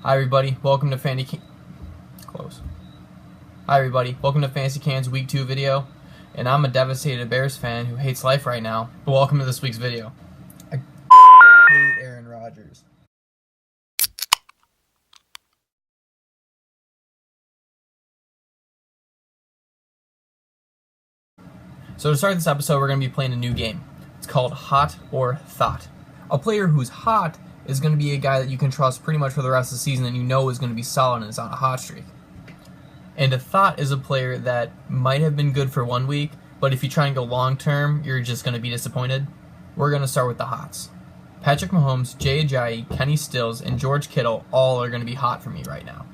Hi everybody, welcome to Fantasy Can's Week 2 video, and I'm a devastated Bears fan who hates life right now, but welcome to this week's video. I hate Aaron Rodgers. So to start this episode, we're going to be playing a new game. It's called Hot or Thought. A player who's hot is going to be a guy that you can trust pretty much for the rest of the season and you know is going to be solid and is on a hot streak. And a thought is a player that might have been good for 1 week, but if you try and go long term, you're just going to be disappointed. We're going to start with the hots. Patrick Mahomes, Jay Ajayi, Kenny Stills, and George Kittle all are going to be hot for me right now.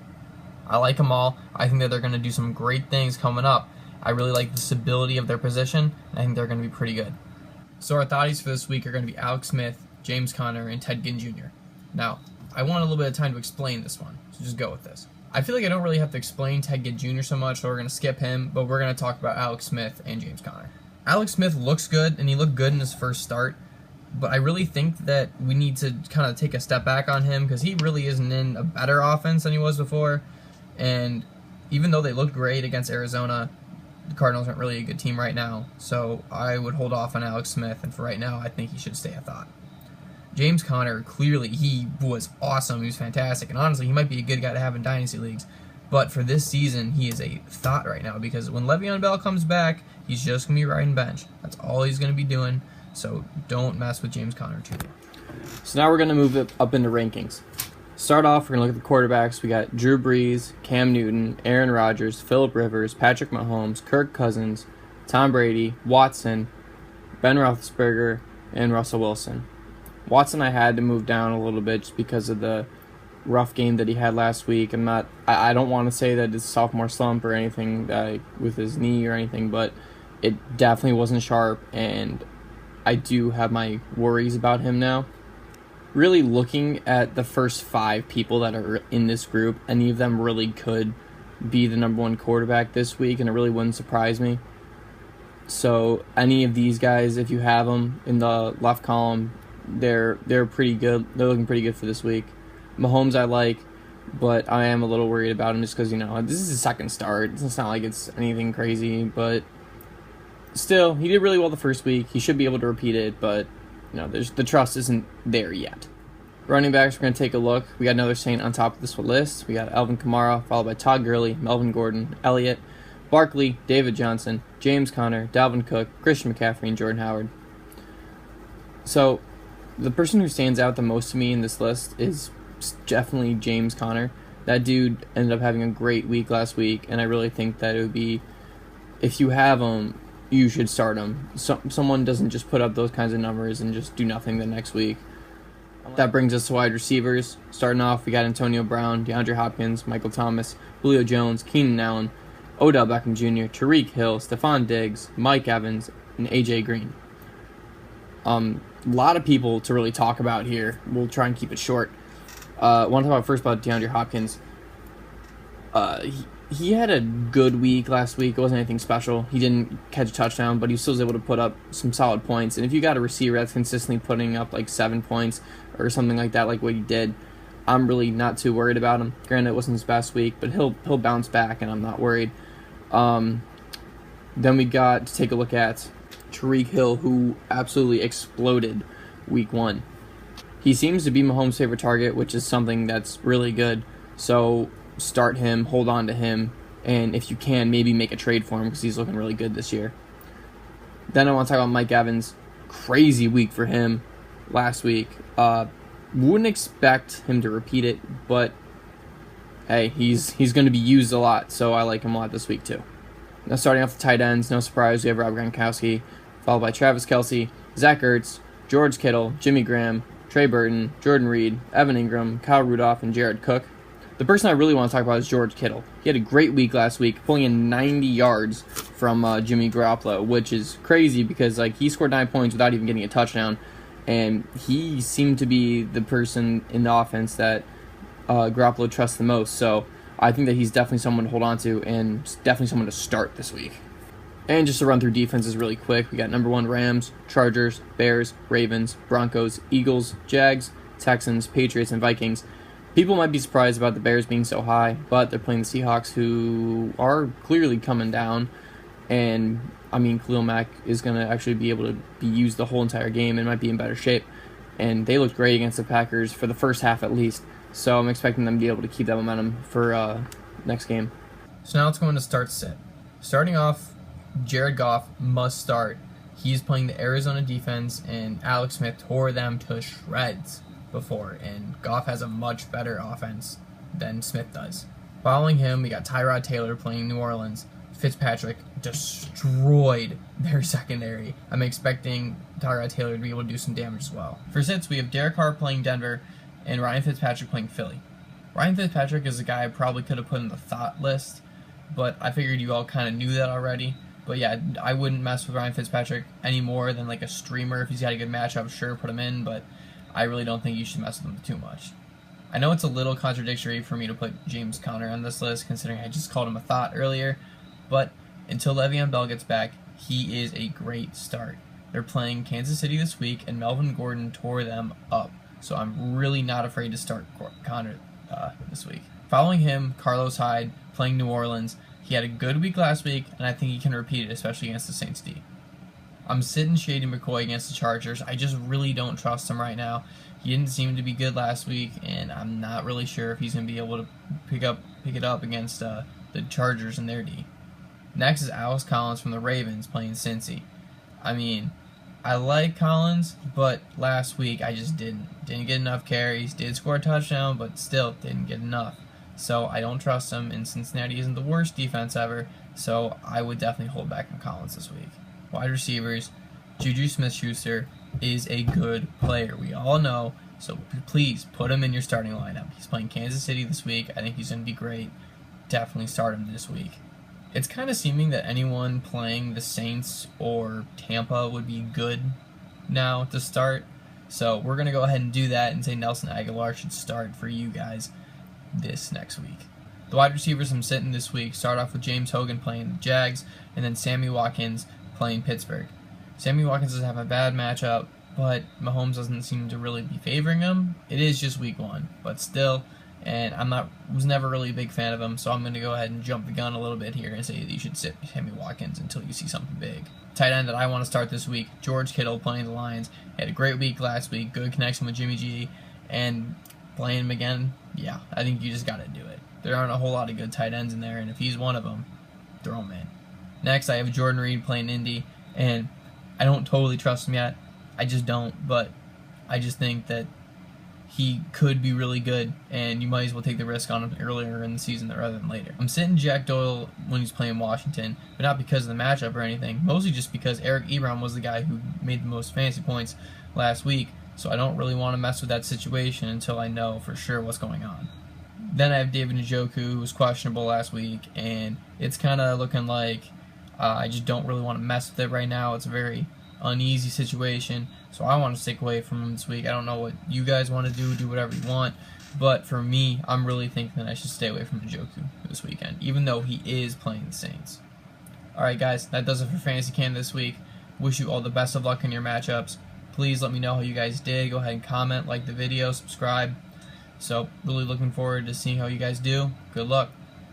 I like them all. I think that they're going to do some great things coming up. I really like the stability of their position, and I think they're going to be pretty good. So our thoughties for this week are going to be Alex Smith, James Conner, and Ted Ginn Jr. Now, I want a little bit of time to explain this one, so just go with this. I feel like I don't really have to explain Ted Ginn Jr. so much, so we're going to skip him, but we're going to talk about Alex Smith and James Conner. Alex Smith looks good, and he looked good in his first start, but I really think that we need to kind of take a step back on him because he really isn't in a better offense than he was before, and even though they looked great against Arizona, the Cardinals aren't really a good team right now, so I would hold off on Alex Smith, and for right now, I think he should stay a thought. James Conner, clearly, he was awesome. He was fantastic. And honestly, he might be a good guy to have in dynasty leagues. But for this season, he is a thought right now because when Le'Veon Bell comes back, he's just going to be riding bench. That's all he's going to be doing. So don't mess with James Conner too. So now we're going to move it up into rankings. Start off, we're going to look at the quarterbacks. We got Drew Brees, Cam Newton, Aaron Rodgers, Phillip Rivers, Patrick Mahomes, Kirk Cousins, Tom Brady, Watson, Ben Roethlisberger, and Russell Wilson. Watson I had to move down a little bit just because of the rough game that he had last week. I don't want to say that it's a sophomore slump or anything with his knee or anything, but it definitely wasn't sharp, and I do have my worries about him now. Really looking at the first 5 people that are in this group, any of them really could be the number 1 quarterback this week, and it really wouldn't surprise me. So any of these guys, if you have them in the left column, they're pretty good. They're looking pretty good for this week. Mahomes I like, but I am a little worried about him just because, this is his second start. It's not like it's anything crazy, but still, he did really well the first week. He should be able to repeat it, but, the trust isn't there yet. Running backs, we're going to take a look. We got another Saint on top of this list. We got Alvin Kamara, followed by Todd Gurley, Melvin Gordon, Elliott, Barkley, David Johnson, James Conner, Dalvin Cook, Christian McCaffrey, and Jordan Howard. So, the person who stands out the most to me in this list is definitely James Conner. That dude ended up having a great week last week, and I really think that it would be, if you have him, you should start him. Someone doesn't just put up those kinds of numbers and just do nothing the next week. That brings us to wide receivers. Starting off, we got Antonio Brown, DeAndre Hopkins, Michael Thomas, Julio Jones, Keenan Allen, Odell Beckham Jr., Tyreek Hill, Stephon Diggs, Mike Evans, and AJ Green. A lot of people to really talk about here. We'll try and keep it short. I want to talk first about DeAndre Hopkins. He had a good week last week. It wasn't anything special. He didn't catch a touchdown, but he still was able to put up some solid points. And if you got a receiver that's consistently putting up like 7 points or something like that, like what he did, I'm really not too worried about him. Granted, it wasn't his best week, but he'll bounce back, and I'm not worried. Then we got to take a look at Tyreek Hill, who absolutely exploded week 1. He seems to be Mahomes' favorite target, which is something that's really good. So start him, hold on to him, and if you can, maybe make a trade for him because he's looking really good this year. Then I want to talk about Mike Evans. Crazy week for him last week. Wouldn't expect him to repeat it, but hey, he's going to be used a lot, so I like him a lot this week too. Now starting off the tight ends, no surprise, we have Rob Gronkowski, followed by Travis Kelce, Zach Ertz, George Kittle, Jimmy Graham, Trey Burton, Jordan Reed, Evan Ingram, Kyle Rudolph, and Jared Cook. The person I really want to talk about is George Kittle. He had a great week last week, pulling in 90 yards from Jimmy Garoppolo, which is crazy because he scored 9 points without even getting a touchdown, and he seemed to be the person in the offense that Garoppolo trusts the most. So I think that he's definitely someone to hold on to and definitely someone to start this week. And just to run through defenses really quick, we got number 1 Rams, Chargers, Bears, Ravens, Broncos, Eagles, Jags, Texans, Patriots, and Vikings. People might be surprised about the Bears being so high, but they're playing the Seahawks, who are clearly coming down. And, I mean, Khalil Mack is going to actually be able to be used the whole entire game and might be in better shape. And they looked great against the Packers for the first half at least. So I'm expecting them to be able to keep that momentum for next game. So now let's go into start sit. Starting off, Jared Goff must start. He's playing the Arizona defense, and Alex Smith tore them to shreds before, and Goff has a much better offense than Smith does. Following him, we got Tyrod Taylor playing New Orleans. Fitzpatrick destroyed their secondary. I'm expecting Tyrod Taylor to be able to do some damage as well. For sits, we have Derek Carr playing Denver and Ryan Fitzpatrick playing Philly. Ryan Fitzpatrick is a guy I probably could have put in the thought list, but I figured you all kind of knew that already. But yeah, I wouldn't mess with Ryan Fitzpatrick any more than like a streamer. If he's got a good matchup, sure, put him in, but I really don't think you should mess with him too much. I know it's a little contradictory for me to put James Conner on this list, considering I just called him a thought earlier, but until Le'Veon Bell gets back, he is a great start. They're playing Kansas City this week, and Melvin Gordon tore them up, so I'm really not afraid to start Conner this week. Following him, Carlos Hyde playing New Orleans. He had a good week last week, and I think he can repeat it, especially against the Saints D. I'm sitting Shady McCoy against the Chargers. I just really don't trust him right now. He didn't seem to be good last week, and I'm not really sure if he's going to be able to pick it up against the Chargers and their D. Next is Alex Collins from the Ravens playing Cincy. I mean, I like Collins, but last week I just didn't get enough carries. Did score a touchdown, but still didn't get enough. So I don't trust him, and Cincinnati isn't the worst defense ever, so I would definitely hold back on Collins this week. Wide receivers, Juju Smith-Schuster is a good player. We all know, so please put him in your starting lineup. He's playing Kansas City this week. I think he's going to be great. Definitely start him this week. It's kind of seeming that anyone playing the Saints or Tampa would be good now to start. So we're going to go ahead and do that and say Nelson Aguilar should start for you guys this next week. The wide receivers I'm sitting this week start off with James Hogan playing the Jags and then Sammy Watkins playing Pittsburgh. Sammy Watkins doesn't have a bad matchup, but Mahomes doesn't seem to really be favoring him. It is just week one, but still, and was never really a big fan of him, so I'm going to go ahead and jump the gun a little bit here and say that you should sit Sammy Watkins until you see something big. Tight end that I want to start this week, George Kittle playing the Lions. He had a great week last week, good connection with Jimmy G, and playing him again, yeah, I think you just got to do it. There aren't a whole lot of good tight ends in there, and if he's one of them, throw him in. Next, I have Jordan Reed playing Indy, and I don't totally trust him yet. I just don't, but I just think that he could be really good, and you might as well take the risk on him earlier in the season rather than later. I'm sitting Jack Doyle when he's playing Washington, but not because of the matchup or anything, mostly just because Eric Ebron was the guy who made the most fantasy points last week, so I don't really want to mess with that situation until I know for sure what's going on. Then I have David Njoku, who was questionable last week, and it's kind of looking like I just don't really want to mess with it right now. It's a very uneasy situation, so I want to stick away from him this week. I don't know what you guys want to do whatever you want, but for me, I'm really thinking that I should stay away from Njoku this weekend, even though he is playing the Saints. Alright guys, that does it for Fantasy Canada this week. Wish you all the best of luck in your matchups. Please let me know how you guys did. Go ahead and comment, like the video, subscribe. So, really looking forward to seeing how you guys do. Good luck.